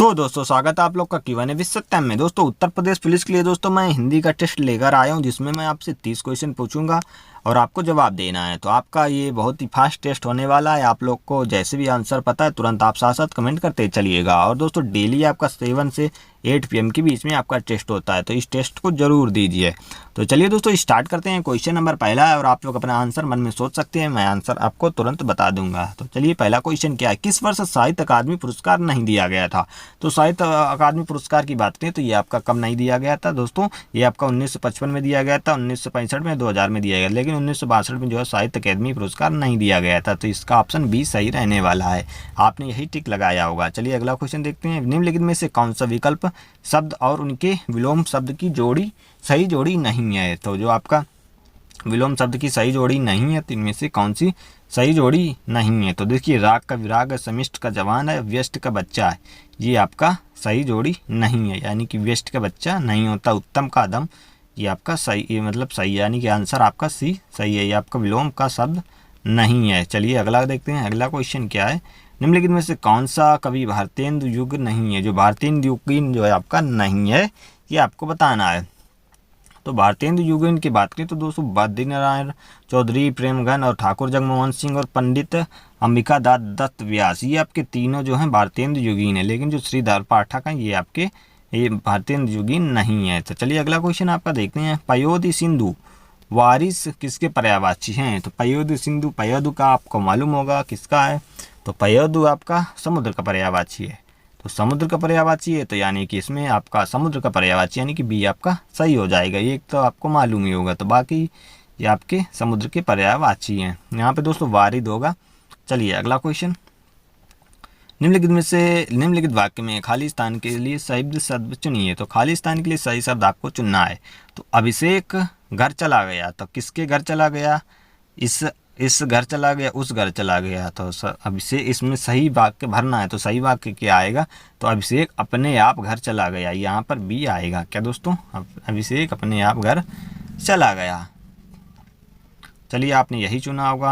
तो दोस्तों स्वागत है आप लोग का Q&A विद सत्यम में। दोस्तों उत्तर प्रदेश पुलिस के लिए दोस्तों मैं हिंदी का टेस्ट लेकर आया हूं, जिसमें मैं आपसे 30 क्वेश्चन पूछूंगा और आपको जवाब देना है। तो आपका ये बहुत ही फास्ट टेस्ट होने वाला है। आप लोग को जैसे भी आंसर पता है तुरंत आप साथ साथ कमेंट करते चलिएगा। और दोस्तों डेली आपका 7 से 8 PM के बीच में आपका टेस्ट होता है, तो इस टेस्ट को जरूर दीजिए। तो चलिए दोस्तों स्टार्ट करते हैं। क्वेश्चन नंबर पहला है और आप लोग अपना आंसर मन में सोच सकते हैं, मैं आंसर आपको तुरंत बता दूंगा। तो चलिए पहला क्वेश्चन क्या है, किस वर्ष साहित्य अकादमी पुरस्कार नहीं दिया गया था? तो साहित्य अकादमी पुरस्कार की बात करें तो ये आपका कब नहीं दिया गया था दोस्तों? ये आपका 1955 में दिया गया था, 1965 में, 2000 में दिया गया, लेकिन 1962 में जो है साहित्य अकादमी पुरस्कार नहीं दिया गया था। तो इसका ऑप्शन बी सही रहने वाला है। आपने यही टिक लगाया होगा। चलिए अगला क्वेश्चन देखते हैं। निम्नलिखित में से कौन सा विकल्प शब्द और उनके विलोम शब्द की जोड़ी सही जोड़ी नहीं है? तो जो आपका विलोम शब्द की सही जोड़ी नहीं है तो इनमें से कौन सी सही जोड़ी नहीं है? तो देखिए राग का विराग है, समिष्ट का जवान है, व्यष्ट का बच्चा है, ये आपका सही जोड़ी नहीं है, यानी कि व्यष्ट का बच्चा नहीं होता। उत्तम का अदम ये आपका सही मतलब सही, यानी कि आंसर आपका सी सही है। ये आपका विलोम का शब्द नहीं है। चलिए अगला देखते हैं। अगला क्वेश्चन क्या है, निम्नलिखित में से कौन सा कवि भारतेंदु युग नहीं है? जो भारतेंदु युगीन जो है आपका नहीं है, ये आपको बताना है। तो भारतेंदु युगीन की बात करें तो दोस्तों बद्रीनारायण चौधरी, प्रेमघन और ठाकुर जगमोहन सिंह और पंडित अंबिका दत्त व्यास, ये आपके तीनों जो हैं भारतेंदु युगीन है, लेकिन जो श्रीधर पाठक हैं ये भारतेंदु युगीन नहीं है। तो चलिए अगला क्वेश्चन आपका देखते हैं। पयोधि सिंधु वारिस किसके पर्यायवाची हैं? तो पयोधि सिंधु, पयोधु का आपको मालूम होगा किसका है, तो पयोधु आपका समुद्र का पर्यायवाची है। तो समुद्र का पर्यायवाची है, तो यानी कि इसमें आपका समुद्र का पर्यायवाची यानी कि बी आपका सही हो जाएगा। ये तो आपको मालूम ही होगा, तो बाकी ये आपके समुद्र के पर्यायवाची हैं। यहाँ पे दोस्तों वारिद होगा। चलिए अगला क्वेश्चन, निम्नलिखित वाक्य में खालिस्तान के लिए सही शब्द चुनिए। तो खालिस्तान के लिए सही शब्द आपको चुनना है। तो अभिषेक घर चला गया, तो किसके घर चला गया? इस घर चला गया, उस घर चला गया। तो अभिषेक, इसमें सही वाक्य भरना है, तो सही वाक्य क्या आएगा? तो अभिषेक अपने आप घर चला गया, यहाँ पर बी आएगा। क्या दोस्तों? अभिषेक अपने आप घर चला गया। चलिए आपने यही चुना होगा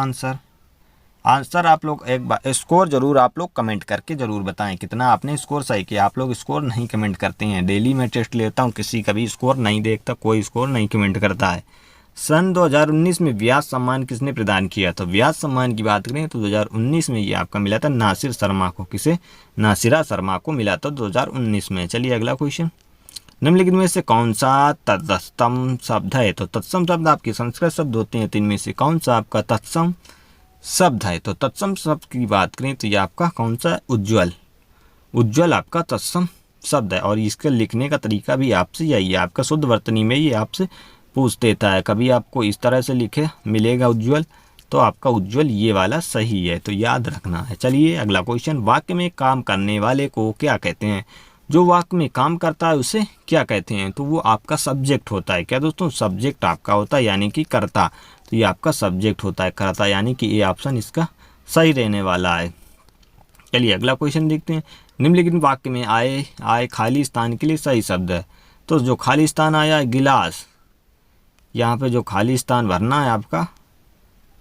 आंसर आप लोग एक बार स्कोर जरूर आप लोग कमेंट करके जरूर बताएं कितना आपने स्कोर सही किया। आप लोग स्कोर नहीं कमेंट करते हैं। डेली मैं टेस्ट लेता हूं, किसी का भी स्कोर नहीं देखता, कोई स्कोर नहीं कमेंट करता है। सन 2019 में व्यास सम्मान किसने प्रदान किया? तो व्यास सम्मान की बात करें तो 2019 में ये आपका मिला था नासिर शर्मा को। किसे? नासिरा शर्मा को मिला था 2019 में। चलिए अगला क्वेश्चन, निम्नलिखित में से कौन सा तत्सम शब्द है? तो तत्सम शब्द आपके संस्कृत शब्द होते हैं, तो इनमें से कौन सा आपका तत्सम शब्द है? तो तत्सम शब्द की बात करें तो ये आपका कौन सा? उज्ज्वल आपका तत्सम शब्द है। और इसके लिखने का तरीका भी आपसे यही है, आपका शुद्ध वर्तनी में ये आपसे पूछ देता है। कभी आपको इस तरह से लिखे मिलेगा उज्ज्वल, तो आपका उज्ज्वल ये वाला सही है, तो याद रखना है। चलिए अगला क्वेश्चन, वाक्य में काम करने वाले को क्या कहते हैं? जो वाक्य में काम करता है उसे क्या कहते हैं? तो वो आपका सब्जेक्ट होता है। क्या दोस्तों? सब्जेक्ट आपका होता है, यानी कि कर्ता। तो ये आपका सब्जेक्ट होता है, कर्ता, यानी कि ये ऑप्शन इसका सही रहने वाला है। चलिए अगला क्वेश्चन देखते हैं। निम्नलिखित वाक्य में आए खालिस्तान के लिए सही शब्द है। तो जो खालिस्तान आया गिलास, यहाँ पे जो खालिस्तान भरना है आपका,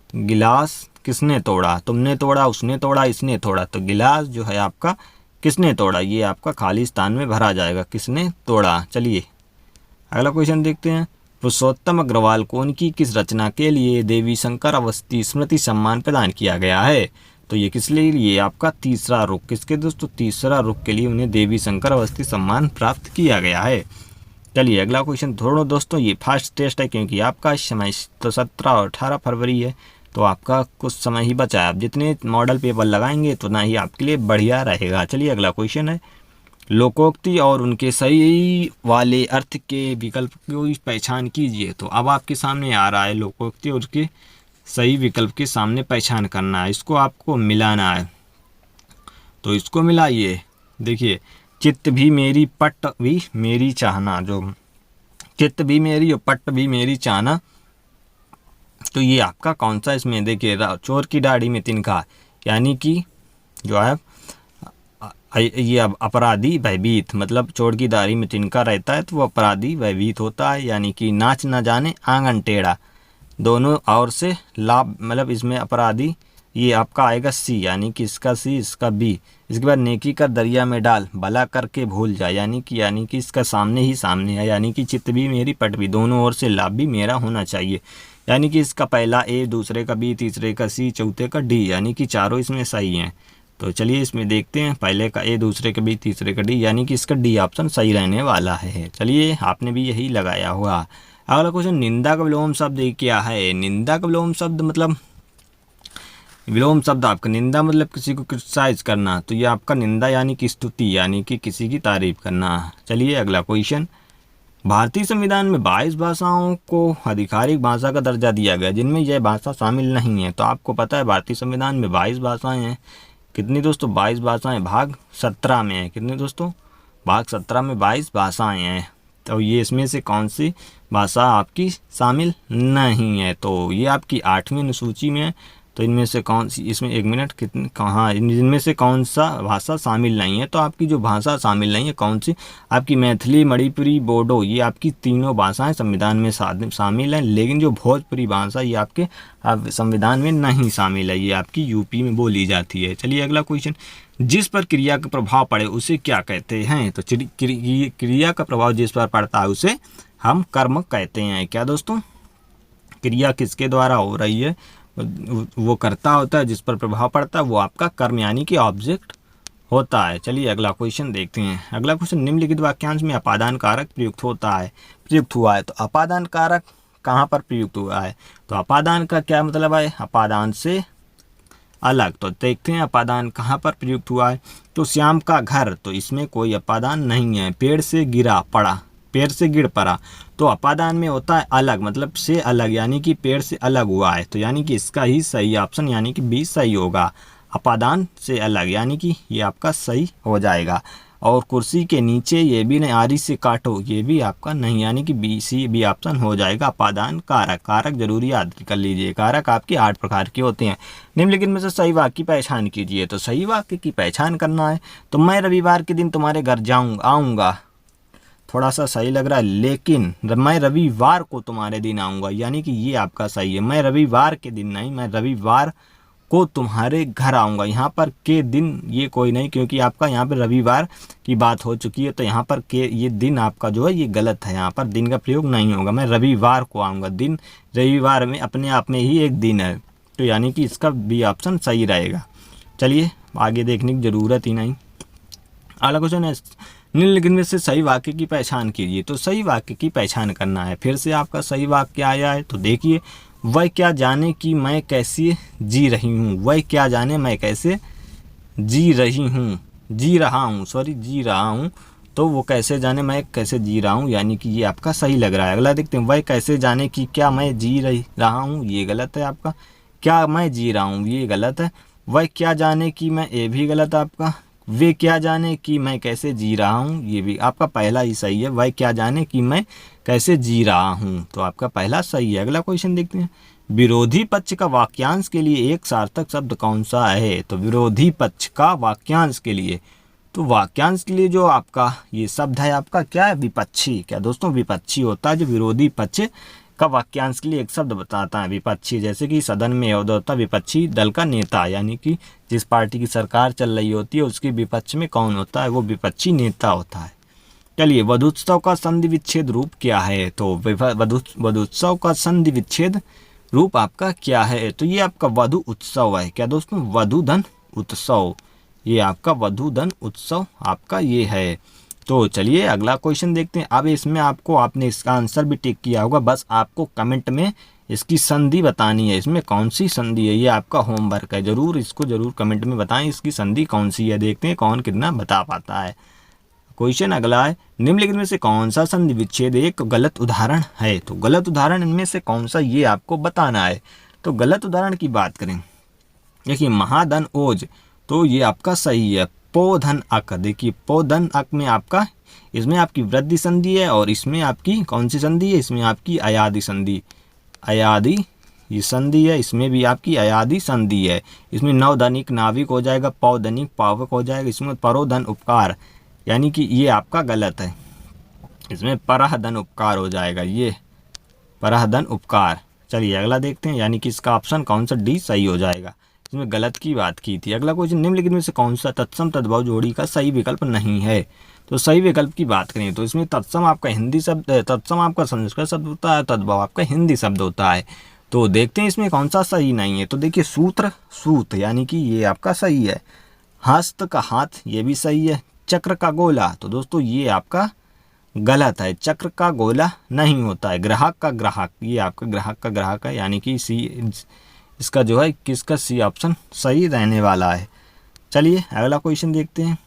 गिलास किसने तोड़ा? तुमने तोड़ा, उसने तोड़ा, इसने तोड़ा। तो गिलास जो है आपका किसने तोड़ा, ये आपका खालिस्तान में भरा जाएगा, किसने तोड़ा। चलिए अगला क्वेश्चन देखते हैं। पुरुषोत्तम अग्रवाल को उनकी किस रचना के लिए देवी शंकर अवस्थी स्मृति सम्मान प्रदान किया गया है? तो ये किस लिए? ये आपका तीसरा रुख, किसके दोस्तों? तीसरा रुख के लिए उन्हें देवी शंकर अवस्थी सम्मान प्राप्त किया गया है। चलिए अगला क्वेश्चन, थोड़ा दोस्तों ये फास्ट टेस्ट है क्योंकि आपका समय तो 17 और 18 फरवरी है, तो आपका कुछ समय ही बचा है। आप जितने मॉडल पेपर लगाएंगे तो ना ही आपके लिए बढ़िया रहेगा। चलिए अगला क्वेश्चन है, लोकोक्ति और उनके सही वाले अर्थ के विकल्प की पहचान कीजिए। तो अब आपके सामने आ रहा है लोकोक्ति और उसके सही विकल्प के सामने पहचान करना है, इसको आपको मिलाना है। तो इसको मिलाइए। देखिए, चित्त भी मेरी पट भी मेरी चाहना, जो चित्त भी मेरी और पट भी मेरी चाहना, तो ये आपका कौन सा? इसमें देखिए चोर की दाढ़ी में तिनका, यानी कि जो है ये अब अपराधी भयभीत, मतलब चोर की दाढ़ी में तिनका रहता है तो वो अपराधी भयभीत होता है। यानी कि नाच न जाने आंगन टेढ़ा, दोनों और से लाभ, मतलब इसमें अपराधी ये आपका आएगा सी, यानी कि इसका सी, इसका बी। इसके बाद नेकी कर दरिया में डाल, भला करके भूल जा, यानी कि इसका सामने ही सामने है, यानी कि चित भी मेरी पट भी, दोनों ओर से लाभ भी मेरा होना चाहिए। यानी कि इसका पहला ए, दूसरे का बी, तीसरे का सी, चौथे का डी, यानी कि चारों इसमें सही हैं। तो चलिए इसमें देखते हैं, पहले का ए, दूसरे का बी, तीसरे का डी, यानी कि इसका डी ऑप्शन सही रहने वाला है। चलिए आपने भी यही लगाया होगा। अगला क्वेश्चन, निंदा का विलोम शब्द क्या है? निंदा का विलोम शब्द मतलब, विलोम शब्द आपका निंदा मतलब किसी को क्रिटिसाइज करना, तो ये आपका निंदा यानी कि स्तुति, यानी कि किसी की तारीफ करना। चलिए अगला क्वेश्चन, भारतीय संविधान में 22 भाषाओं को आधिकारिक भाषा का दर्जा दिया गया जिनमें यह भाषा शामिल नहीं है। तो आपको पता है भारतीय संविधान में 22 भाषाएं हैं। कितनी दोस्तों? 22 भाषाएं, भाग 17 में है। कितनी दोस्तों? भाग 17 में 22 भाषाएं हैं। तो ये इसमें से कौन सी भाषा आपकी शामिल नहीं है? तो ये आपकी 8वीं अनुसूची में है। तो इनमें से कौन सी, इसमें एक मिनट, कितने कहाँ, इनमें से कौन सा भाषा शामिल नहीं है? तो आपकी जो भाषा शामिल नहीं है कौन सी? आपकी मैथिली, मणिपुरी, बोडो, ये आपकी तीनों भाषाएं संविधान में शामिल हैं। लेकिन जो भोजपुरी भाषा ये आपके संविधान में नहीं शामिल है, ये आपकी यूपी में बोली जाती है। चलिए अगला क्वेश्चन, जिस पर क्रिया का प्रभाव पड़े उसे क्या कहते हैं? तो क्रिया का प्रभाव जिस पर पड़ता है उसे हम कर्म कहते हैं। क्या दोस्तों? क्रिया किसके द्वारा हो रही है, वो कर्ता होता है, जिस पर प्रभाव पड़ता है वो आपका कर्म यानी कि ऑब्जेक्ट होता है। चलिए अगला क्वेश्चन देखते हैं। अगला क्वेश्चन, निम्नलिखित वाक्यांश में अपादान कारक प्रयुक्त हुआ है। तो अपादान कारक कहाँ पर प्रयुक्त हुआ है? तो अपादान का क्या मतलब है? अपादान से अलग। तो देखते हैं अपादान कहाँ पर प्रयुक्त हुआ है। तो श्याम का घर, तो इसमें कोई अपादान नहीं है। पेड़ से गिर पड़ा, तो अपादान में होता है अलग, मतलब से अलग, यानी कि पेड़ से अलग हुआ है। तो यानी कि इसका ही सही ऑप्शन यानी कि बी सही होगा, अपादान से अलग, यानी कि ये आपका सही हो जाएगा। और कुर्सी के नीचे, ये भी नहीं, आरी से काटो, ये भी आपका नहीं, यानी कि बी ऑप्शन हो जाएगा। अपादान कारक जरूरी याद कर लीजिए। कारक आपके 8 प्रकार के होते हैं। निम्नलिखित में से सही वाक्य की पहचान कीजिए। तो सही वाक्य की पहचान करना है तो मैं रविवार के दिन तुम्हारे घर आऊँगा, थोड़ा सा सही लग रहा है, लेकिन मैं रविवार को तुम्हारे दिन आऊँगा, यानी कि ये आपका सही है। मैं रविवार के दिन नहीं, मैं रविवार को तुम्हारे घर आऊँगा। यहाँ पर के दिन ये कोई नहीं, क्योंकि आपका यहाँ पर रविवार की बात हो चुकी है। तो यहाँ पर के, ये दिन आपका जो है ये गलत है, यहाँ पर दिन का प्रयोग नहीं होगा। मैं रविवार को आऊँगा, दिन रविवार में अपने आप में ही एक दिन है, तो यानी कि इसका बी ऑप्शन सही रहेगा। चलिए आगे देखने की ज़रूरत ही नहीं। अगला क्वेश्चन है, निम्नलिखित में से सही वाक्य की पहचान कीजिए। तो सही वाक्य की पहचान करना है। फिर से आपका सही वाक्य आया है, तो देखिए, वह क्या जाने कि मैं कैसे जी रही हूँ। वह क्या जाने मैं कैसे जी रहा हूँ, तो वो कैसे जाने मैं कैसे जी रहा हूँ, यानी कि ये आपका सही लग रहा है। अगला देखते हैं, वह कैसे जाने कि क्या मैं जी रहा हूँ, ये गलत है आपका। क्या मैं जी रहा हूँ, ये गलत है। वह क्या जाने कि मैं, ये भी गलत है आपका। वे क्या जाने कि मैं कैसे जी रहा हूँ, ये भी आपका पहला ही सही है। वह क्या जाने कि मैं कैसे जी रहा हूँ, तो आपका पहला सही है। अगला क्वेश्चन देखते हैं, विरोधी पक्ष का वाक्यांश के लिए एक सार्थक शब्द कौन सा है? तो विरोधी पक्ष का वाक्यांश के लिए, तो वाक्यांश के लिए जो आपका ये शब्द है आपका क्या है? विपक्षी। क्या दोस्तों? विपक्षी होता है जो विरोधी पक्ष का वाक्यांश के लिए एक शब्द बताता है, विपक्षी। जैसे कि सदन में होता विपक्षी दल का नेता, यानी कि जिस पार्टी की सरकार चल रही होती है उसके विपक्ष में कौन होता है? वो विपक्षी नेता होता है। चलिए, वधूत्सव का संधि विच्छेद रूप क्या है? तो वधूत्सव का संधि विच्छेद रूप आपका क्या है? तो ये आपका वधु उत्सव है। क्या दोस्तों? वधूधन उत्सव, ये आपका वधूधन उत्सव आपका ये है। तो चलिए अगला क्वेश्चन देखते हैं। अब इसमें आपने इसका आंसर भी टिक किया होगा, बस आपको कमेंट में इसकी संधि बतानी है। इसमें कौन सी संधि है, ये आपका होमवर्क है। इसको जरूर कमेंट में बताएं इसकी संधि कौन सी है। देखते हैं कौन कितना बता पाता है। क्वेश्चन अगला है, निम्नलिखित में से कौन सा संधि विच्छेद एक गलत उदाहरण है? तो गलत उदाहरण इनमें से कौन सा, ये आपको बताना है। तो गलत उदाहरण की बात करें, देखिए महाधन ओज, तो ये आपका सही है। पोधन अक, देखिए पोधन अक में आपका, इसमें आपकी वृद्धि संधि है और इसमें आपकी कौन सी संधि है? इसमें आपकी अयादि संधि, अयादि ये संधि है, इसमें भी आपकी अयादि संधि है। इसमें नवधनिक नाविक हो जाएगा, पौधनिक पावक हो जाएगा। इसमें परोधन उपकार, यानी कि ये आपका गलत है। इसमें परहधन उपकार हो जाएगा, ये परहधन उपकार। चलिए अगला देखते हैं, यानी कि इसका ऑप्शन कौन सा डी सही हो जाएगा। इसमें गलत की बात की थी। अगला क्वेश्चन, निम्नलिखित में से कौन सा तत्सम तद्भव जोड़ी का सही विकल्प नहीं है। तो सही विकल्प की बात करें तो इसमें तत्सम आपका हिंदी शब्द, तत्सम आपका संस्कृत शब्द होता है, तद्भव आपका हिंदी शब्द होता है। तो देखते हैं इसमें कौन सा सही नहीं है। तो देखिए सूत्र, सूत यानी कि ये आपका सही है। हस्त का हाथ, ये भी सही है। चक्र का गोला, तो दोस्तों ये आपका गलत है, चक्र का गोला नहीं होता है। ग्राहक का ग्राहक, ये आपका ग्राहक का ग्राहक है, यानी कि सी, इसका जो है किसका सी ऑप्शन सही रहने वाला है। चलिए अगला क्वेश्चन देखते हैं।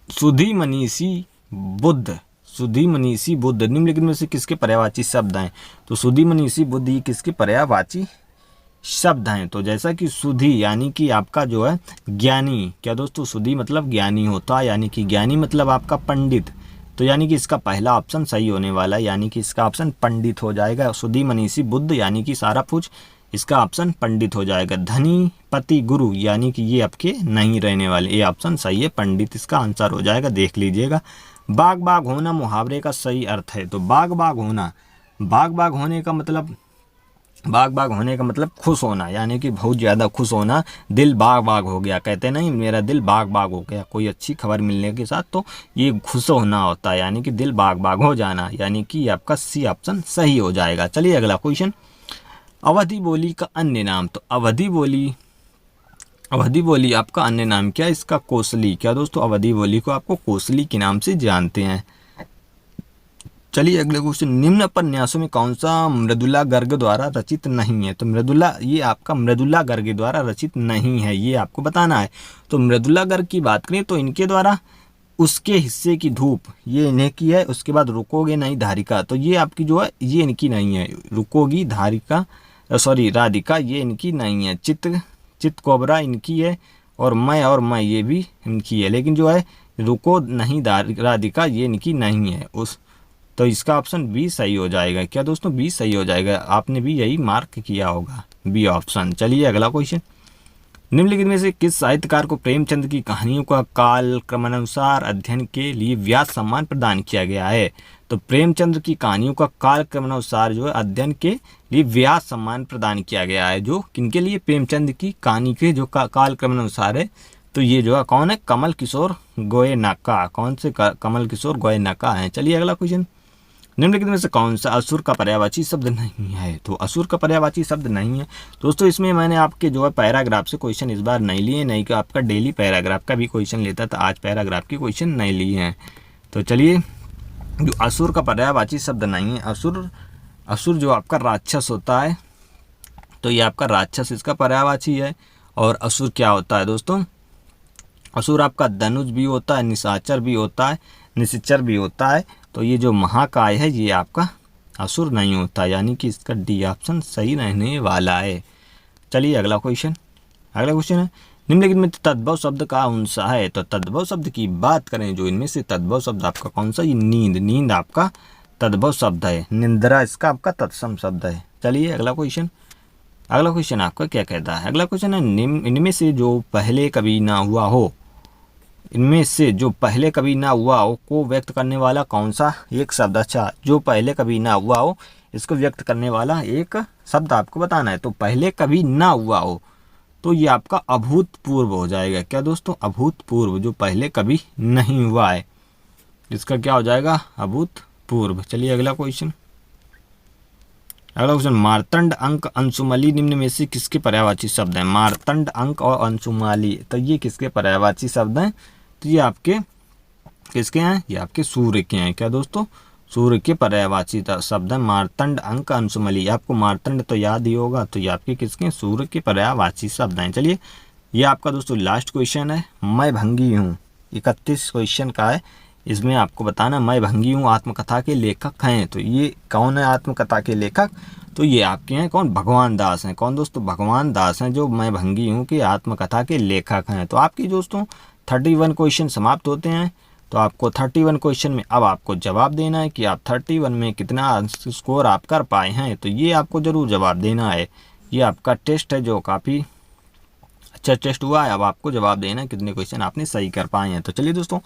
सुधी मनीषी बुद्ध, सुधी मनीषी बुद्ध निम्नलिखित में से किसके पर्यायवाची शब्द हैं। तो सुधी मनीषी बुद्ध ये किसके पर्यायवाची शब्द हैं। तो जैसा कि सुधी यानी कि आपका जो है ज्ञानी, क्या दोस्तों सुधी मतलब ज्ञानी होता है, यानी कि ज्ञानी मतलब आपका पंडित। तो यानी कि इसका पहला ऑप्शन सही होने वाला है, यानी कि इसका ऑप्शन पंडित हो जाएगा। सुधी मनीषी बुद्ध यानी कि सारा कुछ इसका ऑप्शन पंडित हो जाएगा। धनी पति गुरु यानी कि ये आपके नहीं रहने वाले, ये ऑप्शन सही है, पंडित इसका आंसर हो जाएगा, देख लीजिएगा। बाग बाग होना मुहावरे का सही अर्थ है। तो बाग बाग होना, बाग बाग होने का मतलब, बाग बाग होने का मतलब खुश होना, यानी कि बहुत ज़्यादा खुश होना। दिल बाग बाग हो गया, कहते नहीं मेरा दिल बाग बाग हो गया कोई अच्छी खबर मिलने के साथ, तो ये खुश होना होता है, यानी कि दिल बाग बाग हो जाना, यानी कि आपका सी ऑप्शन सही हो जाएगा। चलिए अगला क्वेश्चन, अवधि बोली का अन्य नाम। तो अवधि बोली, अवधि बोली आपका अन्य नाम क्या है, इसका कोसली। क्या दोस्तों अवधि बोली को आपको कोसली के नाम से जानते हैं। चलिए अगले क्वेश्चन, निम्न उपन्यासों में कौन सा मृदुला गर्ग द्वारा रचित नहीं है। तो मृदुला, ये आपका मृदुला गर्ग द्वारा रचित नहीं है, ये आपको बताना है। तो मृदुला गर्ग की बात करें तो इनके द्वारा उसके हिस्से की धूप, ये इन्हें की है। उसके बाद रुकोगे नहीं धारिका, तो ये आपकी जो है ये इनकी नहीं है। रुकोगी धारिका, सॉरी राधिका, ये इनकी नहीं है। चित कोबरा इनकी है, और मैं ये भी इनकी है। लेकिन जो है रुको नहीं राधिका ये इनकी नहीं है। उस तो इसका ऑप्शन बी सही हो जाएगा। क्या दोस्तों बी सही हो जाएगा, आपने भी यही मार्क किया होगा, बी ऑप्शन। चलिए अगला क्वेश्चन, निम्नलिखित में से किस साहित्यकार को प्रेमचंद की कहानियों का काल क्रमानुसार अध्ययन के लिए व्यास सम्मान प्रदान किया गया है। तो प्रेमचंद की कहानियों का काल क्रमानुसार जो है अध्ययन के लिए व्यास सम्मान प्रदान किया गया है। जो किनके लिए, प्रेमचंद की कहानी के जो काल क्रमानुसार है, तो ये जो है कौन है, कमल किशोर गोयनका। कौन से कमल किशोर गोयनका है। चलिए अगला क्वेश्चन, निम्नलिखित में से कौन सा असुर का पर्यायवाची शब्द नहीं है। तो असुर का पर्यायवाची शब्द नहीं है दोस्तों। इसमें मैंने आपके जो है पैराग्राफ से क्वेश्चन इस बार नहीं लिए, नहीं कि आपका डेली पैराग्राफ का भी क्वेश्चन लेता था, आज पैराग्राफ के क्वेश्चन नहीं लिए हैं। तो चलिए, जो असुर का पर्यायवाची शब्द नहीं है, असुर जो आपका राक्षस होता है, तो ये आपका राक्षस इसका पर्यायवाची है। और असुर क्या होता है दोस्तों, असुर आपका धनुष भी होता है, निशाचर भी होता है, निशाचर भी होता है। तो ये जो महाकाय है ये आपका असुर नहीं होता, यानी कि इसका डी ऑप्शन सही रहने वाला है। चलिए अगला क्वेश्चन, अगला क्वेश्चन है, निम्नलिखित में तद्भव शब्द का कौन सा है। तो तद्भव शब्द की बात करें, जो इनमें से तद्भव शब्द आपका कौन सा, ये नींद, नींद आपका तद्भव शब्द है। निंद्रा इसका आपका तत्सम शब्द है। चलिए अगला क्वेश्चन, अगला क्वेश्चन आपका क्या कहता है। अगला क्वेश्चन है, इनमें से जो पहले कभी ना हुआ हो, इनमें से जो पहले कभी ना हुआ हो को व्यक्त करने वाला कौन सा एक शब्द। अच्छा, जो पहले कभी ना हुआ हो इसको व्यक्त करने वाला एक शब्द आपको बताना है। तो पहले कभी ना हुआ हो, तो ये आपका अभूतपूर्व हो जाएगा। क्या दोस्तों, अभूतपूर्व, जो पहले कभी नहीं हुआ है, इसका क्या हो जाएगा, अभूतपूर्व। चलिए अगला क्वेश्चन, अगला क्वेश्चन, मार्तंड अंक अंशुमली निम्न में से किसके पर्यायवाची शब्द हैं। मार्तंड अंक और अंशुमली, तो ये किसके पर्यायवाची शब्द हैं। तो ये आपके किसके हैं, ये आपके सूर्य के हैं। क्या दोस्तों, सूर्य के पर्यायवाची शब्द हैं मार्तंड अंक अंशुमली। आपको मार्तंड तो याद ही होगा, तो ये आपके किसके, सूर्य के पर्यायवाची शब्द हैं। चलिए, ये आपका दोस्तों लास्ट क्वेश्चन है, मैं भंगी हूँ, 31 क्वेश्चन का है। इसमें आपको बताना, मैं भंगी हूँ आत्मकथा के लेखक हैं। तो ये कौन है आत्मकथा के लेखक, तो ये आपके हैं कौन, भगवान दास हैं। कौन दोस्तों, भगवान दास हैं, जो मैं भंगी हूँ कि आत्मकथा के लेखक हैं। तो आपकी दोस्तों 31 क्वेश्चन समाप्त होते हैं। तो आपको 31 क्वेश्चन में अब आपको जवाब देना है कि आप 31 में कितना स्कोर आप कर पाए हैं। तो ये आपको ज़रूर जवाब देना है। ये आपका टेस्ट है जो काफ़ी अच्छा टेस्ट हुआ है। अब आपको जवाब देना है कितने क्वेश्चन आपने सही कर पाए हैं। तो चलिए दोस्तों,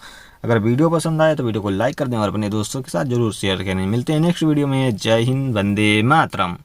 अगर वीडियो पसंद आए तो वीडियो को लाइक कर दें और अपने दोस्तों के साथ जरूर शेयर करें। मिलते हैं नेक्स्ट वीडियो में। जय हिंद, वंदे मातरम।